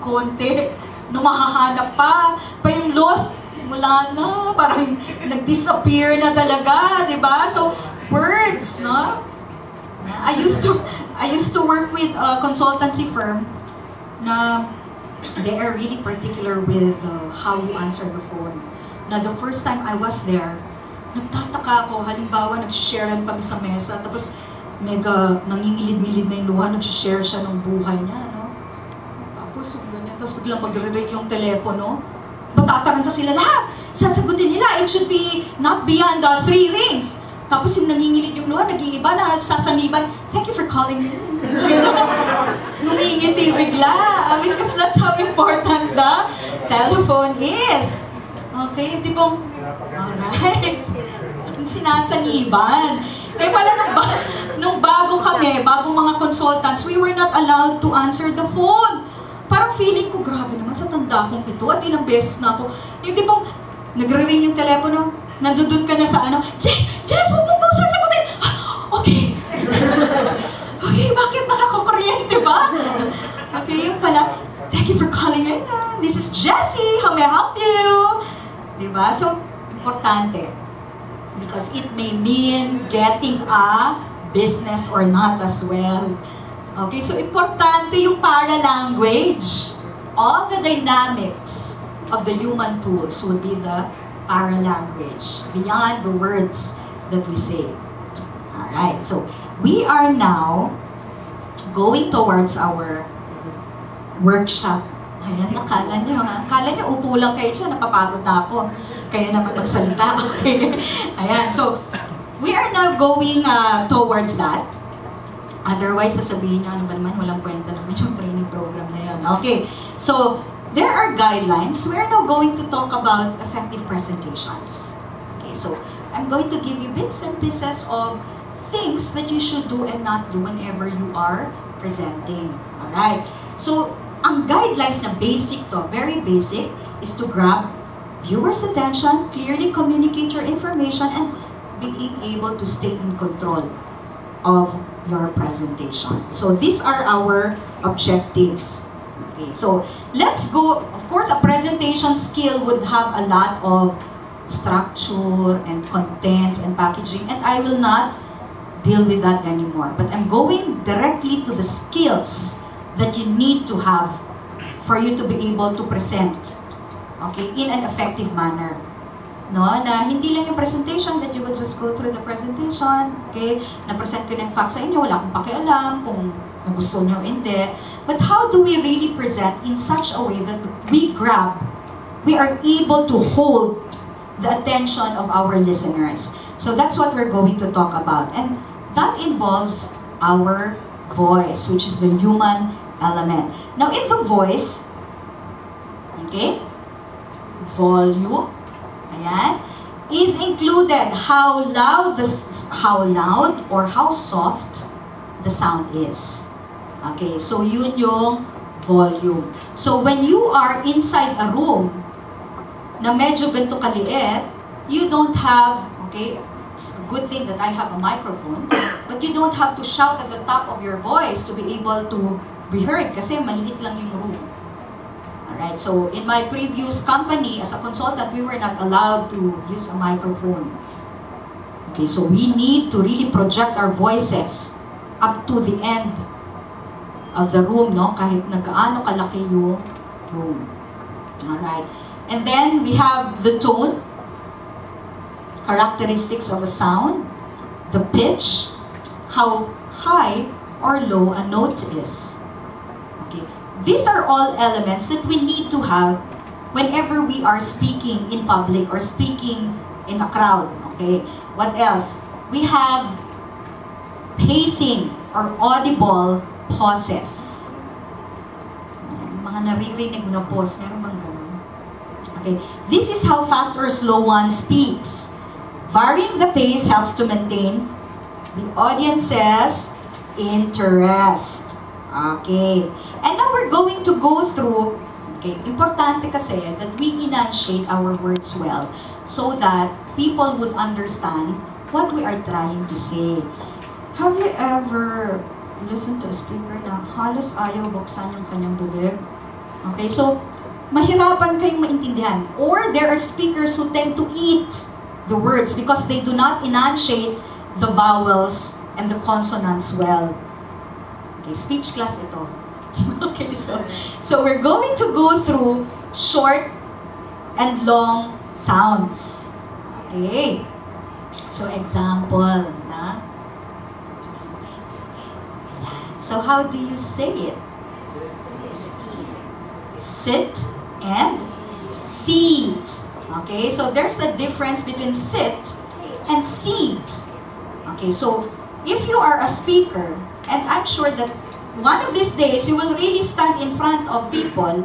konti. Nung mahahanap pa yung lost, wala na, parang nag-disappear na talaga, di ba? So, words, no? I used to work with a consultancy firm na they are really particular with how you answer the phone. Na the first time I was there, nagtataka ako, halimbawa, nag-sharean kami sa mesa, tapos mega nangingilid-milid na yung luha, nag-share siya ng buhay niya, no? Tapos, ganyan, tapos biglang magre-ring yung telepono, matataranta sila lahat. Sasagutin nila, it should be not beyond 3 rings. Tapos yung nangingilid yung luha, nag-iiba na, sasaniban, thank you for calling me. Numingiti bigla. Because that's how important the telephone is. Okay, tipong, alright. Sinasaniban. Kaya pala nung bago kami, bagong mga consultants, we were not allowed to answer the phone. Parang feeling ko, grabe naman sa tanda kong ito at ilang beses na ako. Yung tipong, nagre-ring yung telepono, nandun ka na sa ano, Jess, huwag mo sasagutin! Okay. Okay, bakit nakakakuryente ba? Okay, yung pala, thank you for calling in. This is Jesi, how may I help you? Diba? So, importante. Because it may mean getting a business or not as well. Okay, so importante yung para-language. All the dynamics of the human tools will be the para-language, beyond the words that we say. Alright, so we are now going towards our workshop. Ayan, nakala nyo ha? Kala nyo, upo lang kayo dyan, napapagod na ako. Kaya naman magsalita. Okay. Ayan, so we are now going towards that. Otherwise, sasabihin nyo, ano ba naman, walang kwenta naman yung training program na yun. Okay, so there are guidelines. We are now going to talk about effective presentations. Okay, so I'm going to give you bits and pieces of things that you should do and not do whenever you are presenting. Alright, so ang guidelines na basic to, very basic, is to grab viewers' attention, clearly communicate your information, and being able to stay in control of your presentation. So these are our objectives. Okay, so let's go. Of course, a presentation skill would have a lot of structure and contents and packaging, and I will not deal with that anymore. But I'm going directly to the skills that you need to have for you to be able to present, okay, in an effective manner. No, na hindi lang yung presentation that you will just go through the presentation, okay, na-present ko ng facts sa inyo, wala akong pakialam kung nagusto nyo o hindi. But how do we really present in such a way that we are able to hold the attention of our listeners? So that's what we're going to talk about. And that involves our voice, which is the human element. Now in the voice, okay, volume, ayan, is included how loud or how soft the sound is. Okay, so yun yung volume. So when you are inside a room na medyo ganito kaliit, you don't have, okay, it's a good thing that I have a microphone, but you don't have to shout at the top of your voice to be able to be heard kasi maliit lang yung room. Alright, so in my previous company, as a consultant, we were not allowed to use a microphone. Okay, so we need to really project our voices up to the end of the room, no? Kahit nagaano kalaki yung room. Alright, and then we have the tone, characteristics of a sound, the pitch, how high or low a note is. These are all elements that we need to have whenever we are speaking in public or speaking in a crowd. Okay? What else? We have pacing or audible pauses. Mga naririnig na pause. Meron bang ganun? Okay. This is how fast or slow one speaks. Varying the pace helps to maintain the audience's interest. Okay. And now we're going to go through, okay, importante kasi that we enunciate our words well so that people would understand what we are trying to say. Have you ever listened to a speaker na halos ayaw buksan yung kanyang bibig? Okay, so mahirapan kayong maintindihan. Or there are speakers who tend to eat the words because they do not enunciate the vowels and the consonants well. Okay, speech class ito. Okay, so we're going to go through short and long sounds. Okay. So example, na? So how do you say it? Sit and seat. Okay, so there's a difference between sit and seat. Okay, so if you are a speaker, and I'm sure that one of these days you will really stand in front of people